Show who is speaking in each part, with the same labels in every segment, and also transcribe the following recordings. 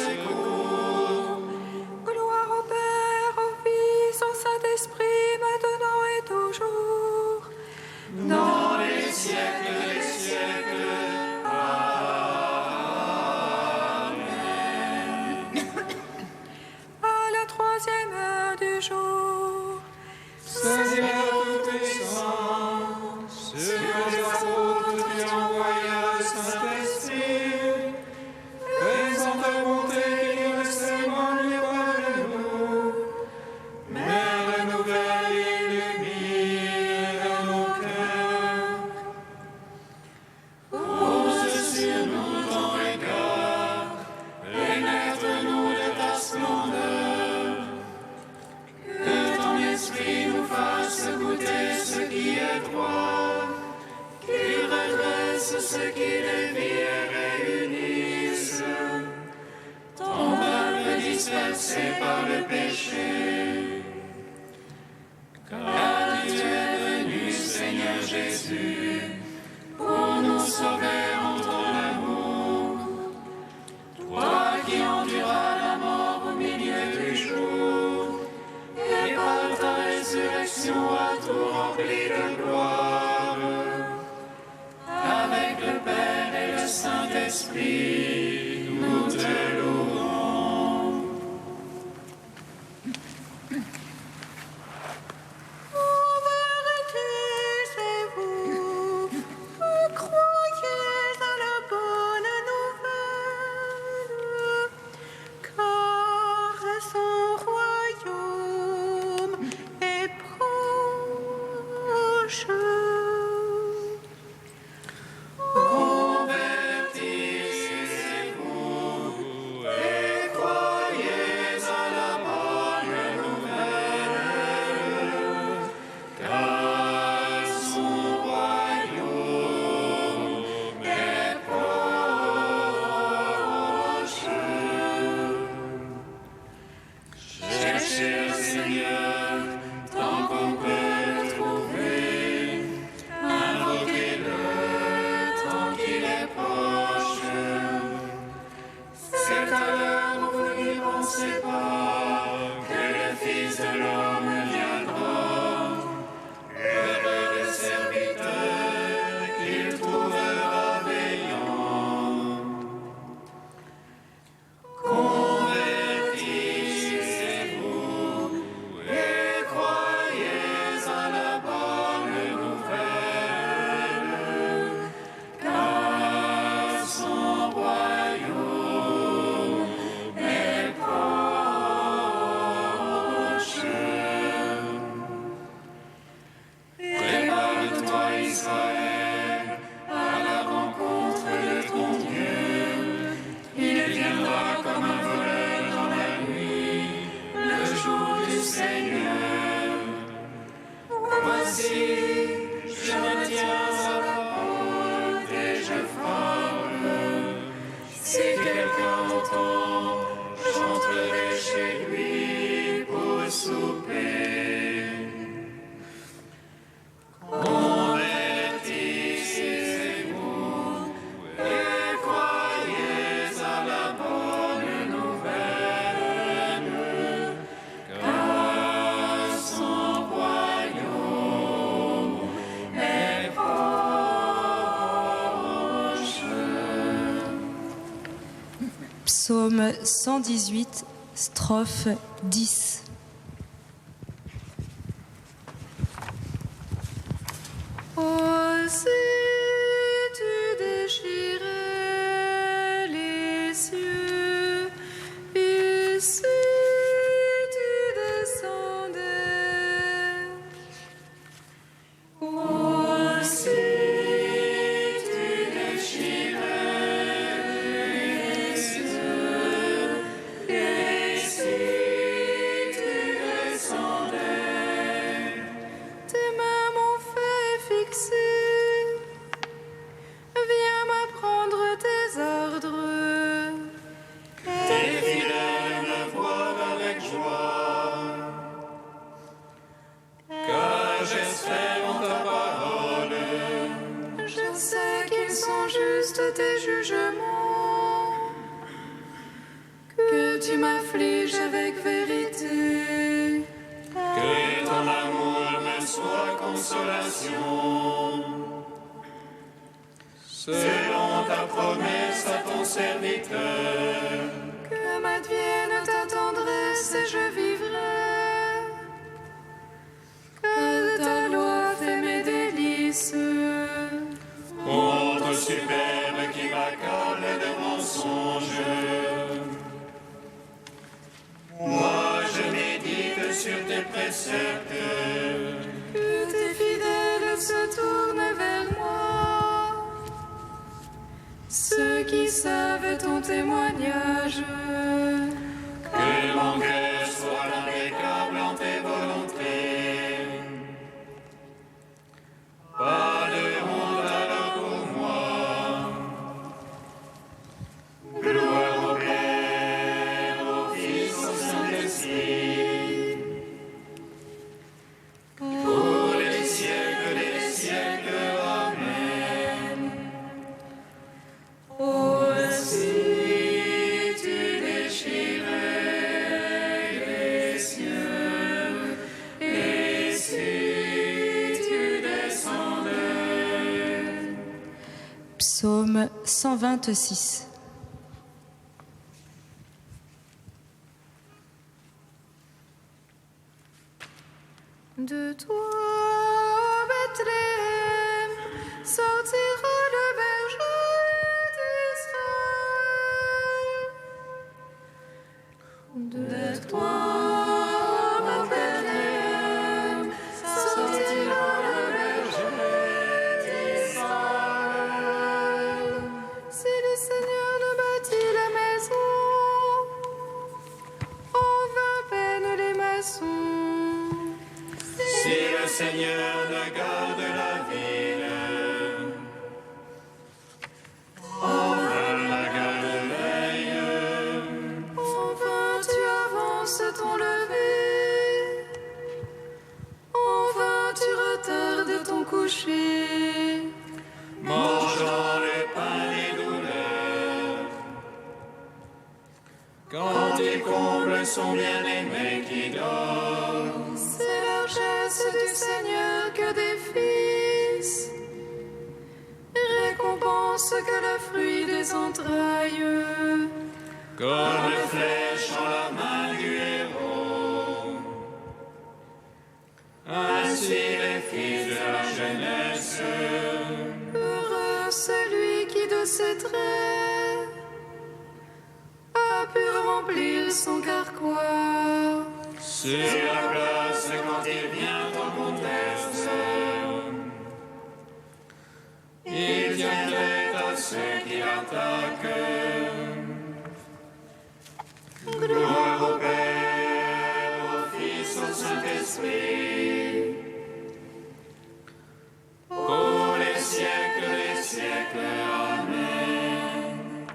Speaker 1: secours.
Speaker 2: Gloire au Père, au Fils, au Saint-Esprit, maintenant et toujours.
Speaker 1: Dans les siècles des siècles. Amen.
Speaker 2: À la 3e heure du jour.
Speaker 1: Seigneur Tout-Puissant, sur les apôtres tu envoya le Saint-Esprit, faisant ta bonté qu'il ne s'éloigne pas de nous, mais renouvelle et illumine nos cœurs. Pose sur nous ton regard, pénètre-nous de ta splendeur. Que ton esprit nous fasse goûter ce qui est droit, qu'il redresse ce qui dévie et réunisse, ton peuple dispersé par le péché. Car tu es venu, Seigneur Jésus, pour nous sauver en ton amour. Toi qui enduras la mort au milieu du jour, et par ta résurrection à tout rempli de gloire, avec le Père et le Saint-Esprit, nous te louons.
Speaker 2: Convertissez-vous, croyez à la bonne nouvelle, car son royaume est proche.
Speaker 1: Convertissez-vous et croyez à la bonne nouvelle, car son royaume est proche. Cherchez le Seigneur tant qu'on peut le trouver, invoquez-le tant qu'il est proche. C'est à l'heure où vous n'y pensez pas que le Fils de l'homme viendra. Heureux le serviteur qu'il trouvera veillant. Convertissez-vous et croyez à la bonne nouvelle, car son royaume est proche. Prépare-toi, Israël, à la rencontre de ton Dieu. Il viendra comme un voleur dans la nuit, le jour du Seigneur. Voici, je me tiens à la porte et je frappe. Si quelqu'un entend, j'entrerai chez lui pour souper. Convertissez-vous et croyez à la bonne nouvelle, car son royaume est proche.
Speaker 3: Psaume 118, strophe 10.
Speaker 2: Oh, si tu déchirais les cieux, et si tu descendais, oh, si tu déchirais les cieux, et si tu descendais, tes mains m'ont fait fixer tu m'affliges avec vérité.
Speaker 1: Que ton amour me soit consolation. Selon ta promesse à ton serviteur.
Speaker 2: Que m'advienne ta tendresse et je vivrai. Que ta loi fait mes délices.
Speaker 1: Honte superbe qui m'accable de mensonges. Moi je médite sur tes préceptes.
Speaker 2: Que tes fidèles se tournent vers moi. Ceux qui savent ton témoignage.
Speaker 1: Que mon cœur soit impeccable en tes volontés. Pas de honte alors pour moi. Gloire au Père, au Fils, au Saint-Esprit. Pour les siècles des siècles. Amen.
Speaker 2: Aussi tu déchirais les cieux, et si tu descendais.
Speaker 3: Psaume 126.
Speaker 2: De toi, Bethléem, sortira le berger d'Israël. De toi, Bethléem, sortira le berger d'Israël. Si le Seigneur ne bâtit la maison, en vain peinent les maçons.
Speaker 1: Si le Seigneur ne garde la ville, en vain la garde veille.
Speaker 2: Enfin tu avances ton lever, enfin tu retardes ton coucher.
Speaker 1: Mangeant le pain des douleurs, quand il comble son bien-aimé qui dort.
Speaker 2: C'est largesse du Seigneur que des fils, récompense que le fruit des entrailles.
Speaker 1: Comme flèche en la main du héros, ainsi les fils de la jeunesse.
Speaker 2: Heureux celui qui de ses traits a pu remplir son carquois.
Speaker 1: Sur la place quand il vient en conteste, il viendrait à ceux qui l'attaquent. Gloire au Père, au Fils, au Saint-Esprit, pour les siècles des siècles. Amen.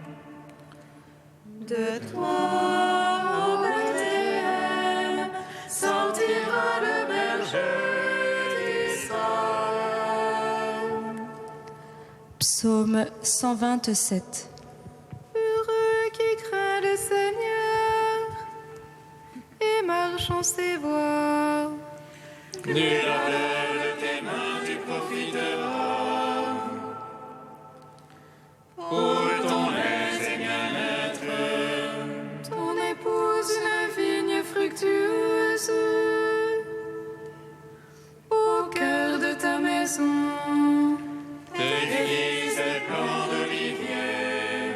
Speaker 2: De toi, Bethléem, sortira le berger d'Israël.
Speaker 3: Psaume 127.
Speaker 2: Heureux qui craint le Seigneur et marche en ses voies.
Speaker 1: Nul appel de tes mains tu profiteras. Pour ton aise et bien-être,
Speaker 2: Ton épouse une vigne fructueuse au cœur de ta maison.
Speaker 1: tes fils et plants d'olivier,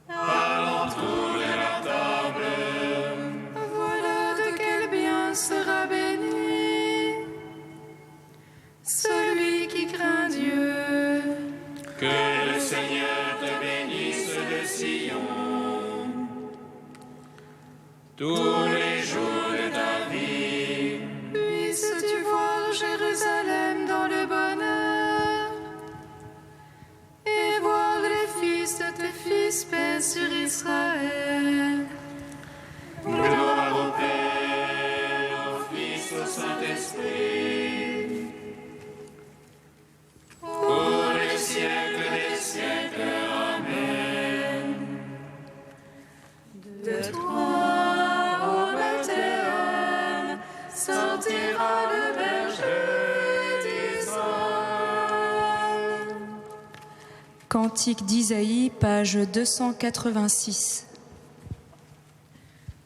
Speaker 1: à l'entour de la table.
Speaker 2: Voilà de quel bien sera béni retentira le berger d'Israël.
Speaker 3: Cantique d'Isaïe, page 286.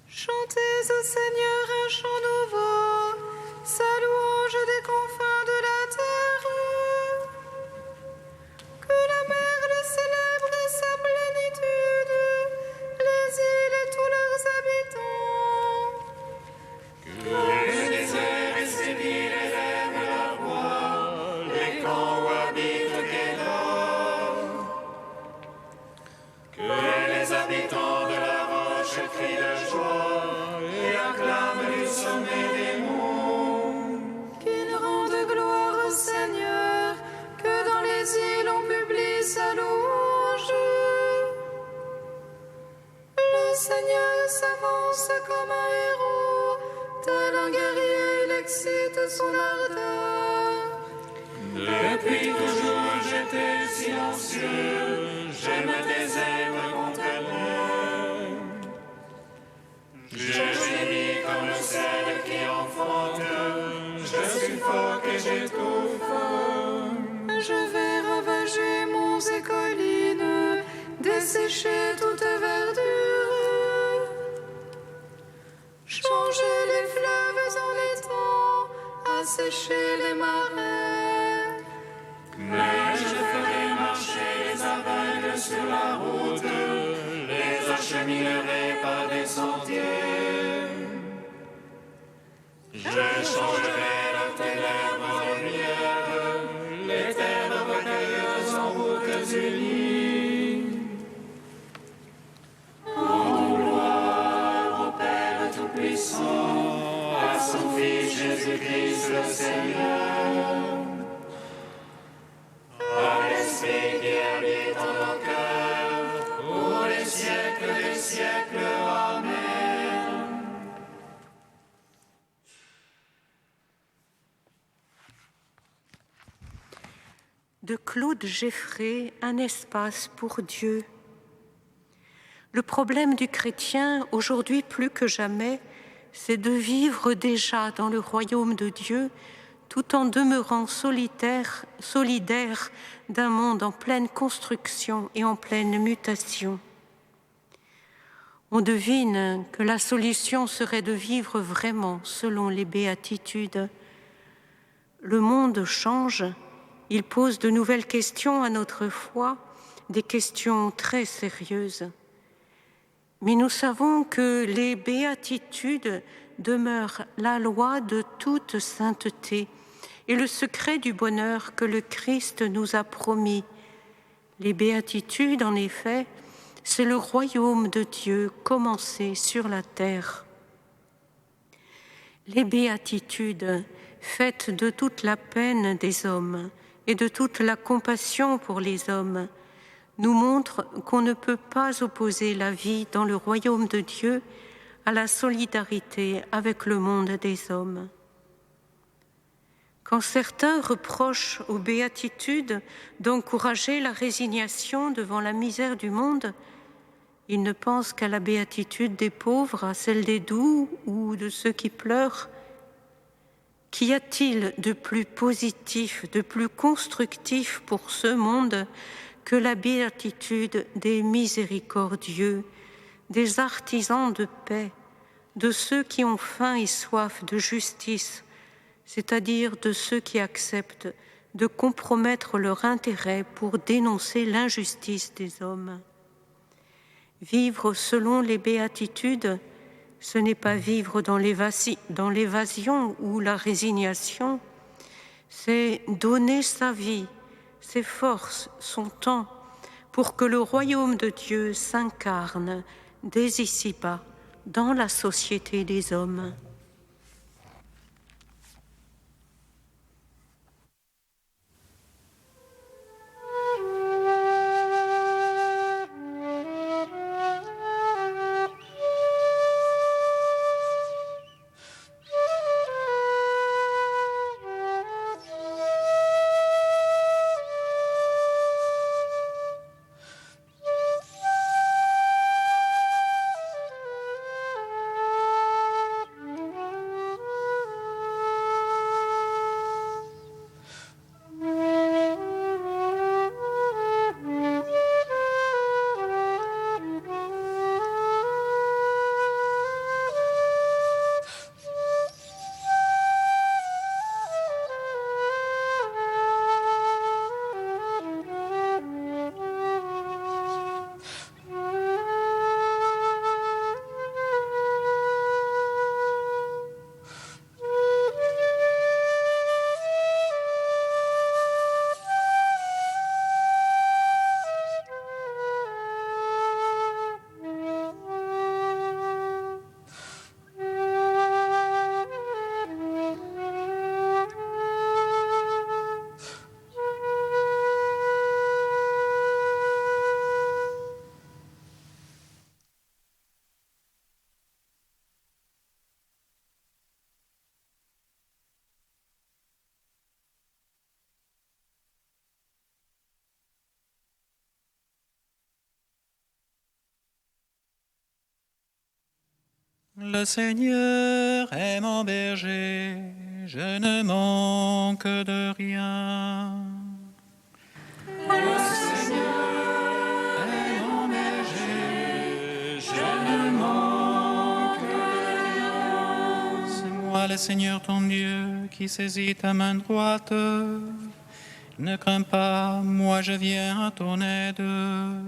Speaker 2: Chantez au Seigneur un chant nouveau, sa louange des confins de la terre. Que la mer le célèbre et sa plénitude, les îles et tous leurs habitants.
Speaker 1: Que les déserts et ses villes élèvent la voix, les camps où habite Kédar. Que les habitants de la roche crient de joie et acclament du sommet des monts.
Speaker 2: Qu'il rende gloire au Seigneur, que dans les îles on publie sa louange. Le Seigneur s'avance comme un héros, tel un guerrier, il excite son ardeur.
Speaker 1: Depuis toujours j'étais silencieux, j'aime tes ailes contre elle. Je gémis comme celle qui enfante, je suffoque et j'étouffe.
Speaker 2: Je vais ravager monts et collines, dessécher toute verdure. Changer les fleuves en étangs, assécher les marais.
Speaker 1: Mais je ferai marcher les aveugles sur la route, les acheminerai par des sentiers. Je changerai la ténèbre en lumière, les terres rocailleuses en routes unies. En gloire au Père Tout-Puissant, à son Fils Jésus-Christ le Seigneur. À l'Esprit qui habite en nos cœurs, pour les siècles des siècles. Amen.
Speaker 4: De Claude Geffray, un espace pour Dieu. Le problème du chrétien, aujourd'hui plus que jamais, c'est de vivre déjà dans le royaume de Dieu, tout en demeurant solidaire d'un monde en pleine construction et en pleine mutation. On devine que la solution serait de vivre vraiment selon les béatitudes. Le monde change, il pose de nouvelles questions à notre foi, des questions très sérieuses. Mais nous savons que les béatitudes demeurent la loi de toute sainteté et le secret du bonheur que le Christ nous a promis. Les béatitudes, en effet, c'est le royaume de Dieu commencé sur la terre. Les béatitudes, faites de toute la peine des hommes et de toute la compassion pour les hommes, nous montrent qu'on ne peut pas opposer la vie dans le royaume de Dieu à la solidarité avec le monde des hommes. Quand certains reprochent aux béatitudes d'encourager la résignation devant la misère du monde, ils ne pensent qu'à la béatitude des pauvres, à celle des doux ou de ceux qui pleurent. Qu'y a-t-il de plus positif, de plus constructif pour ce monde que la béatitude des miséricordieux, des artisans de paix, de ceux qui ont faim et soif de justice, c'est-à-dire de ceux qui acceptent de compromettre leur intérêt pour dénoncer l'injustice des hommes. Vivre selon les béatitudes, ce n'est pas vivre dans l'évasion ou la résignation, c'est donner sa vie, ses forces, son temps, pour que le royaume de Dieu s'incarne dès ici-bas dans la société des hommes.
Speaker 5: Le Seigneur est mon berger, je ne manque de rien.
Speaker 1: Le Seigneur est mon berger, je ne manque de rien.
Speaker 5: C'est moi le Seigneur ton Dieu qui saisit ta main droite. Ne crains pas, moi je viens à ton aide.
Speaker 1: Le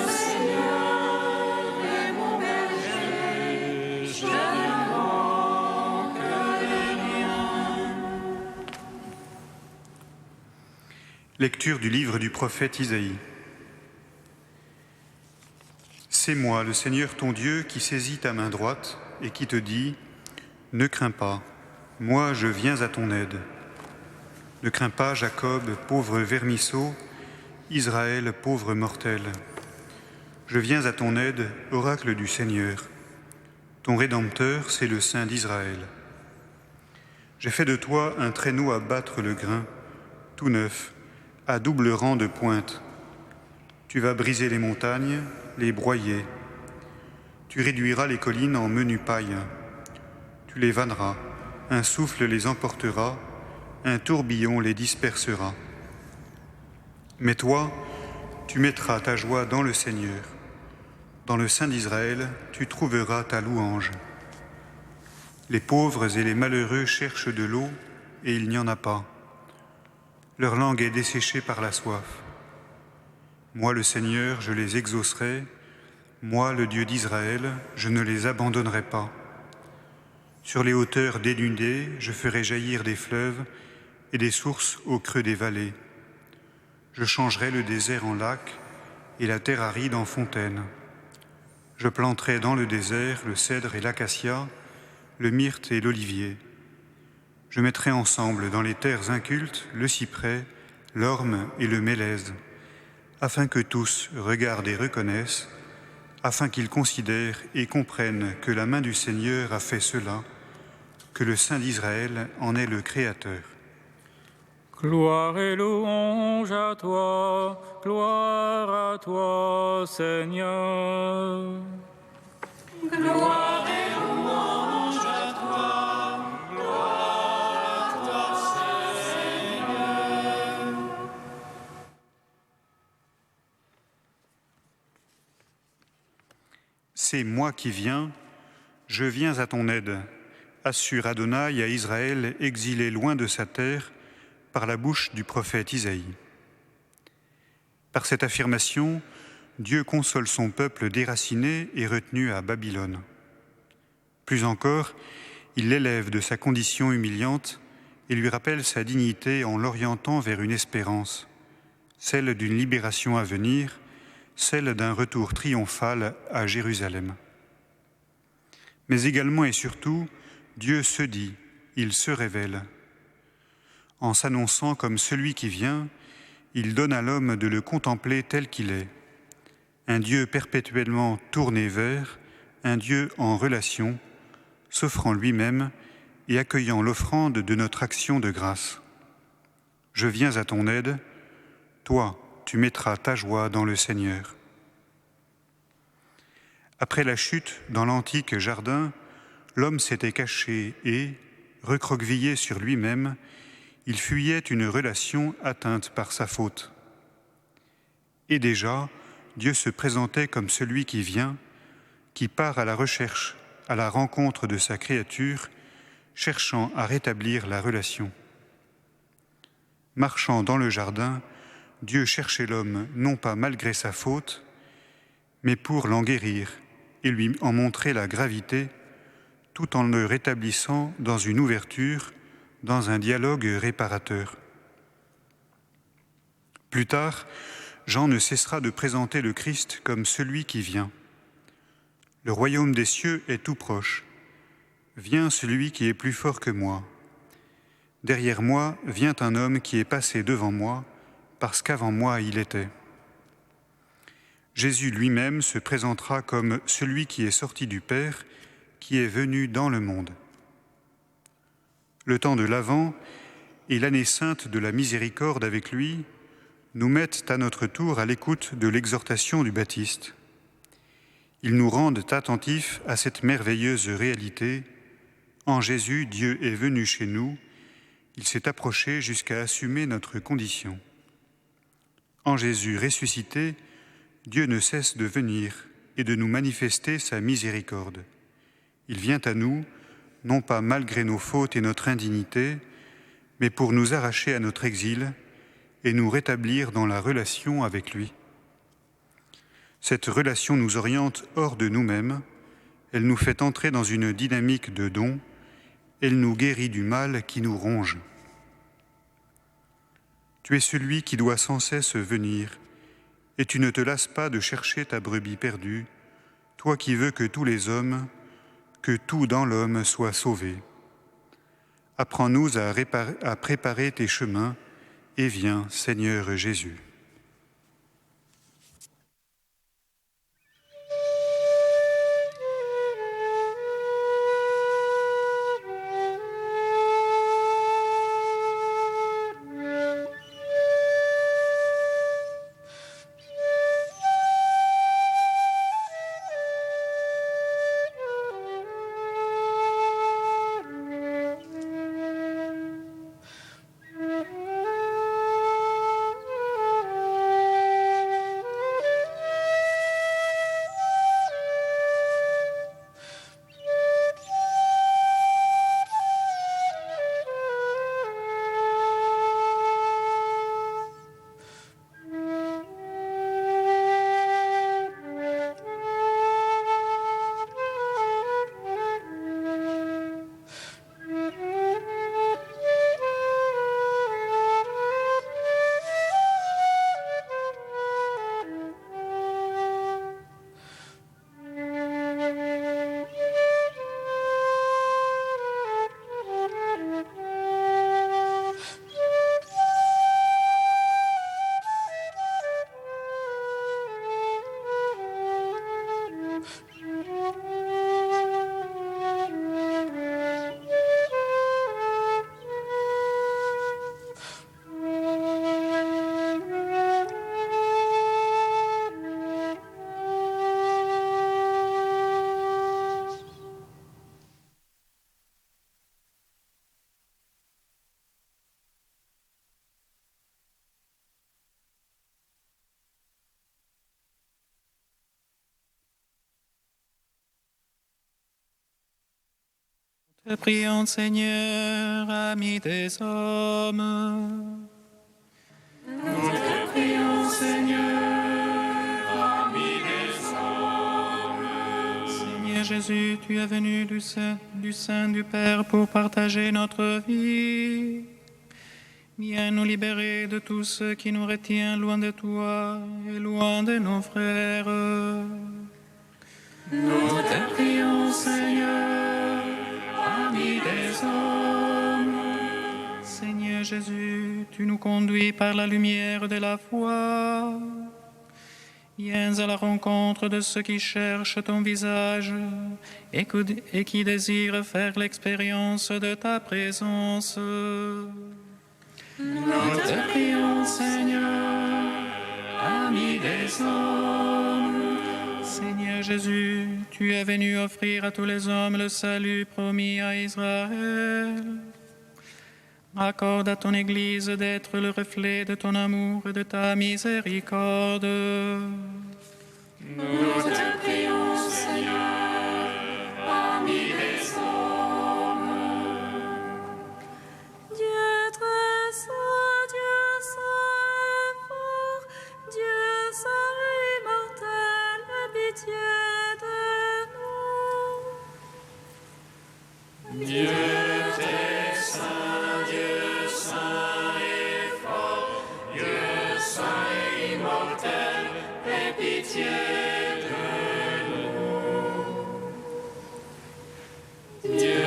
Speaker 1: Seigneur est mon berger, je ne manque de rien.
Speaker 6: Lecture du livre du prophète Isaïe. C'est moi, le Seigneur ton Dieu, qui saisit ta main droite et qui te dit « Ne crains pas, moi je viens à ton aide. Ne crains pas, Jacob, pauvre vermisseau, Israël, pauvre mortel. Je viens à ton aide, oracle du Seigneur. Ton Rédempteur, c'est le Saint d'Israël. J'ai fait de toi un traîneau à battre le grain, tout neuf, à double rang de pointe. Tu vas briser les montagnes, les broyer. Tu réduiras les collines en menu paille. Tu les vanneras, un souffle les emportera, un tourbillon les dispersera. Mais toi, tu mettras ta joie dans le Seigneur. Dans le Saint d'Israël, tu trouveras ta louange. Les pauvres et les malheureux cherchent de l'eau, et il n'y en a pas. Leur langue est desséchée par la soif. Moi, le Seigneur, je les exaucerai. Moi, le Dieu d'Israël, je ne les abandonnerai pas. Sur les hauteurs dénudées, je ferai jaillir des fleuves et des sources au creux des vallées. Je changerai le désert en lac et la terre aride en fontaine. Je planterai dans le désert le cèdre et l'acacia, le myrte et l'olivier. Je mettrai ensemble dans les terres incultes le cyprès, l'orme et le mélèze, afin que tous regardent et reconnaissent, afin qu'ils considèrent et comprennent que la main du Seigneur a fait cela, que le Saint d'Israël en est le Créateur.
Speaker 7: Gloire et louange à toi, Seigneur.
Speaker 1: Gloire et louange à toi, Seigneur.
Speaker 6: C'est moi qui viens, je viens à ton aide, assure Adonai à Israël exilé loin de sa terre, par la bouche du prophète Isaïe. Par cette affirmation, Dieu console son peuple déraciné et retenu à Babylone. Plus encore, il l'élève de sa condition humiliante et lui rappelle sa dignité en l'orientant vers une espérance, celle d'une libération à venir, celle d'un retour triomphal à Jérusalem. Mais également et surtout, Dieu se dit, il se révèle. En s'annonçant comme celui qui vient, il donne à l'homme de le contempler tel qu'il est. Un Dieu perpétuellement tourné vers, un Dieu en relation, s'offrant lui-même et accueillant l'offrande de notre action de grâce. Je viens à ton aide, toi, tu mettras ta joie dans le Seigneur. Après la chute dans l'antique jardin, l'homme s'était caché et, recroquevillé sur lui-même, il fuyait une relation atteinte par sa faute. Et déjà, Dieu se présentait comme celui qui vient, qui part à la recherche, à la rencontre de sa créature, cherchant à rétablir la relation. Marchant dans le jardin, Dieu cherchait l'homme non pas malgré sa faute, mais pour l'en guérir et lui en montrer la gravité, tout en le rétablissant dans une ouverture, dans un dialogue réparateur. Plus tard, Jean ne cessera de présenter le Christ comme celui qui vient. Le royaume des cieux est tout proche. Vient celui qui est plus fort que moi. Derrière moi vient un homme qui est passé devant moi, parce qu'avant moi il était. Jésus lui-même se présentera comme celui qui est sorti du Père, qui est venu dans le monde. Le temps de l'Avent et l'année sainte de la miséricorde avec lui nous mettent à notre tour à l'écoute de l'exhortation du Baptiste. Ils nous rendent attentifs à cette merveilleuse réalité. En Jésus, Dieu est venu chez nous. Il s'est approché jusqu'à assumer notre condition. En Jésus ressuscité, Dieu ne cesse de venir et de nous manifester sa miséricorde. Il vient à nous, non pas malgré nos fautes et notre indignité, mais pour nous arracher à notre exil et nous rétablir dans la relation avec lui. Cette relation nous oriente hors de nous-mêmes, elle nous fait entrer dans une dynamique de don, elle nous guérit du mal qui nous ronge. Tu es celui qui doit sans cesse venir, et tu ne te lasses pas de chercher ta brebis perdue, toi qui veux que tous les hommes, que tout dans l'homme soit sauvé. Apprends-nous à préparer tes chemins, et viens, Seigneur Jésus.
Speaker 5: Te prions, Seigneur, ami des hommes.
Speaker 1: Nous te prions, Seigneur, ami des hommes.
Speaker 5: Seigneur Jésus, tu es venu du sein du Père pour partager notre vie. Viens nous libérer de tout ce qui nous retient loin de toi et loin de nos frères.
Speaker 1: Nous te prions, Seigneur, ami des hommes.
Speaker 5: Seigneur Jésus, tu nous conduis par la lumière de la foi. Viens à la rencontre de ceux qui cherchent ton visage et qui désirent faire l'expérience de ta présence.
Speaker 1: Nous te prions, Seigneur, ami des hommes.
Speaker 5: Seigneur Jésus, tu es venu offrir à tous les hommes le salut promis à Israël. Accorde à ton Église d'être le reflet de ton amour et de ta miséricorde.
Speaker 1: Nous te prions, Seigneur, ami des hommes.
Speaker 2: Dieu très saint, Dieu saint et fort, Dieu saint et immortel, aie pitié de nous.
Speaker 1: Dieu très saint, Dieu saint et fort, Dieu saint et immortel, aie pitié de nous. Dieu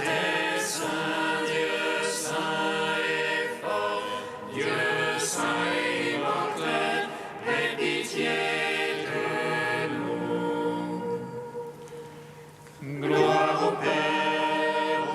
Speaker 1: très saint, Dieu saint et fort, Dieu saint et immortel, aie pitié de nous. Gloire au Père,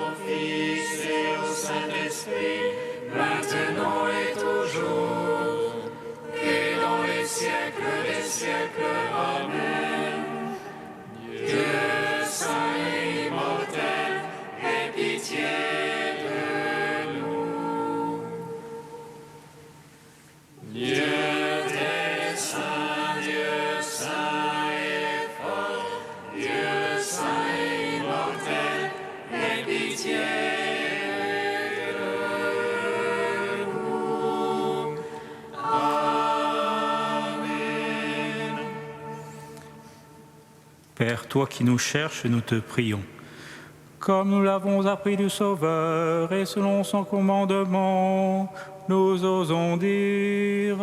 Speaker 7: Père, toi qui nous cherches, nous te prions. Comme nous l'avons appris du Sauveur et selon son commandement, nous osons dire...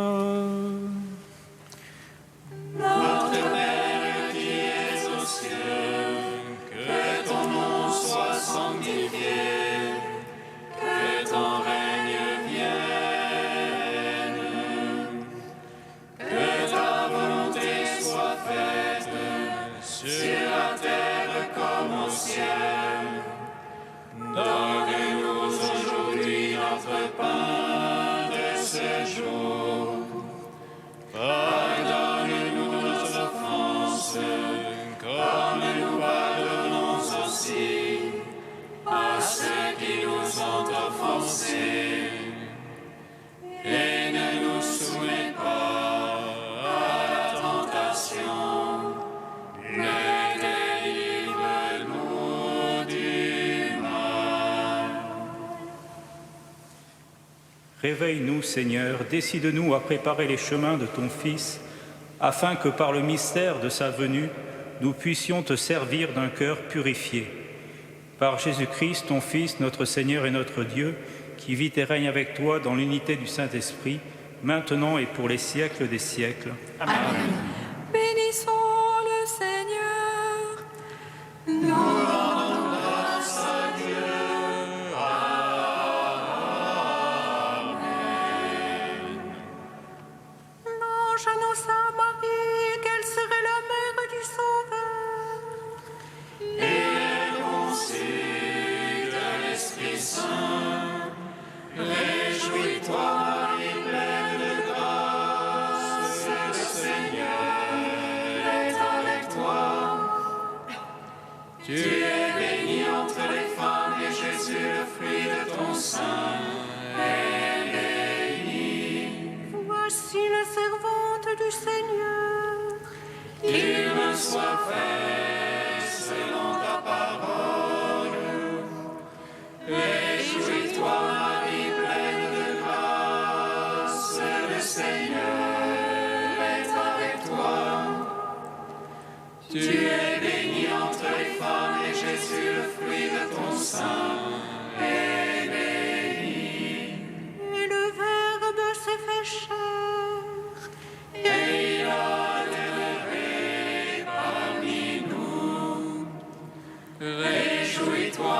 Speaker 1: Notre Père qui es aux cieux, que ton nom soit sanctifié, que ton règne vienne, que ta volonté soit faite sur la terre comme au ciel. Donne-nous aujourd'hui notre pain de ce jour. Pardonne-nous nos offenses, comme nous pardonnons aussi à ceux qui nous ont offensés. Et ne nous soumets pas à la tentation, mais délivre-nous du mal.
Speaker 7: Réveille-nous, Seigneur, décide-nous à préparer les chemins de ton Fils, afin que par le mystère de sa venue, nous puissions te servir d'un cœur purifié. Par Jésus-Christ, ton Fils, notre Seigneur et notre Dieu, qui vit et règne avec toi dans l'unité du Saint-Esprit, maintenant et pour les siècles des siècles.
Speaker 2: Amen. Bénissons le Seigneur. Nous rendons grâce à Dieu.
Speaker 4: L'ange annonça à Marie qu'elle serait la mère du Sauveur.
Speaker 1: Et elle conçut de l'Esprit Saint. Réjouis-toi, Marie, pleine de grâce, le Seigneur est avec toi. Tu es bénie entre les femmes, et Jésus, le fruit de ton sein, est béni.
Speaker 4: Voici la servante du Seigneur.
Speaker 1: Qu'il me soit fait selon ta parole. Réjouis-toi, Marie, pleine de grâce, le Seigneur est avec toi. Tu es bénie entre les femmes, et Jésus, le fruit de ton sein, est béni.
Speaker 4: Et le Verbe s'est fait chair.
Speaker 1: Et il a demeuré parmi nous. Réjouis-toi,